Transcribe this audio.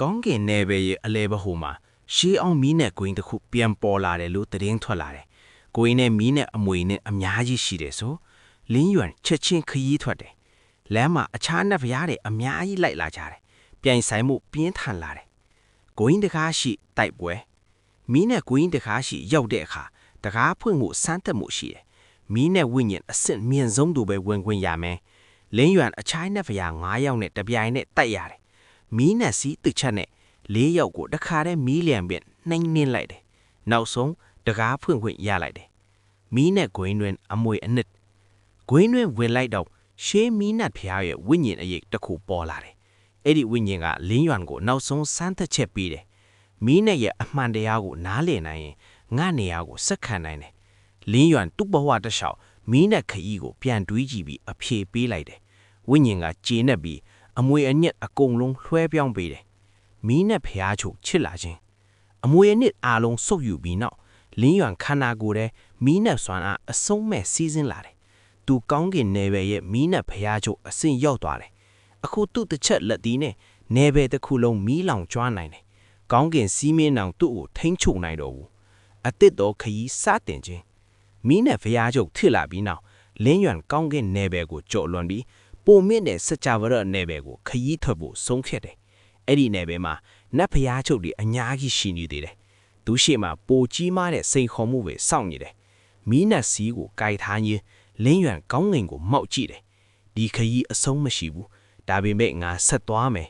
ကောင်းကင်နယ်ပယ်ရဲ့အလဲဘဟိုမှာရှေးအောင်မီးနဲ့ဂွင်းတစ်ခုပြန်ပေါ်လာတယ်လို့သတင်းထွက်လာတယ်။ဂွင်းနဲ့မီးနဲ့အမွေနဲ့အများကြီးရှိတယ်ဆိုလင်းရွံချက်ချင်းခရီးထွက်တယ်။လမ်းမှာအခြားနှစ်ဖျားတွေအများကြီးလိုက်လာကြတယ်။ပြိုင်ဆိုင်မှုပြင်းထန်လာတယ်။ဂွင်းတကားရှိတိုက်ပွဲမီးနဲ့ဂွင်းတကားရှိရောက်တဲ့အခါတကားဖွင့်မှုစမ်းသပ်မှုရှိတယ်။မီးနဲ့ဝိညာဉ်အစ်စ်မြင့်ဆုံးသူပဲဝင်ခွင့်ရမယ်။လင်းရွံအခြားနှစ်ဖျား9ယောက်နဲ့တပြိုင်နဲ့တိုက်ရတယ်။မီးနဲ့စီးတစ်ချက်နဲ့4ယောက်ကိုတခါတည်းမီးလျံပြင်းနှိမ့်နှင်းလိုက်တယ်။နောက်ဆုံးတကားဖွင့်ခွင့်ရလိုက်တယ်။မီးနဲ့ဂွင်းတွင်အမွေအနှစ်ဂွင်းတွင်ဝင်လိုက်တော့ရှေးမီးနတ်ဖျားရဲ့ဝိညာဉ်အရေးတစ်ခုပေါ်လာတယ်။အဲ့ဒီဝိညာဉ်ကလင်းရွံကိုနောက်ဆုံးစမ်းသပ်ချက်ပေးတယ်။မီးနဲ့ရဲ့အမှန်တရားကိုနားလည်နိုင်ရင်ငါနေရာကိုစက္ခံနိုင်တယ်။လင်းရွံသူ့ဘဝတစ်လျှောက်မီးနဲ့ခရီးကိုပြန်တွေးကြည့်ပြီးအဖြေပေးလိုက်တယ်။ဝိညာဉ်ကကျေနပ်ပြီးအမွေအနှစ်အကုန်လုံးလွှဲပြောင်းပေးတယ်။မီးနဲ့ဖျားချုပ်ချစ်လာခြင်းအမွေအနှစ်အားလုံးစုပ်ယူပြီးနောက်လင်းရွံခန္ဓာကိုယ်ထဲမီးနဲ့စွမ်းအားအဆုံးမဲ့စီးဆင်းလာတယ်။သူကောင်းကင်နယ်ပယ်ရဲ့မီးနဲ့ဖျားချုပ်အဆင့်ရောက်သွားတယ်။အခုသူ့တစ်ချက်လက်သီးနဲ့နယ်ပယ်တစ်ခုလုံးမီးလောင်ကျွမ်းနိုင်တယ်။ကောင်းကင်စီးမင်းအောင်သူ့ကိုထိန်းချုပ်နိုင်တော့ဘူး။အသစ်တော်ခရီးစတင်ခြင်းမီးနဲ့ဖျားချုပ်ထစ်လာပြီးနောက်လင်းရွံကောင်းကင်နယ်ပယ်ကိုကြော်လွန်ပြီးပုံမြင့်တဲ့စကြဝဠာနယ်ပယ်ကိုခရီးထွက်ဖို့ဆုံးဖြတ်တယ်။အဲ့ဒီနယ်ပယ်မှာနတ်ဖျားချုပ်တွေအများကြီးရှိနေသေးတယ်။သူရှိမှပိုကြီးမားတဲ့စိန်ခေါ်မှုပဲစောင့်နေတယ်။မီးနတ်စီးကိုကြိုက်ထားရင်းလင်းရွံကောင်းငင်ကိုမောက်ကြည့်တယ်။ဒီခရီးအဆုံးမရှိဘူး။ဒါပေမဲ့ငါဆက်သွားမယ်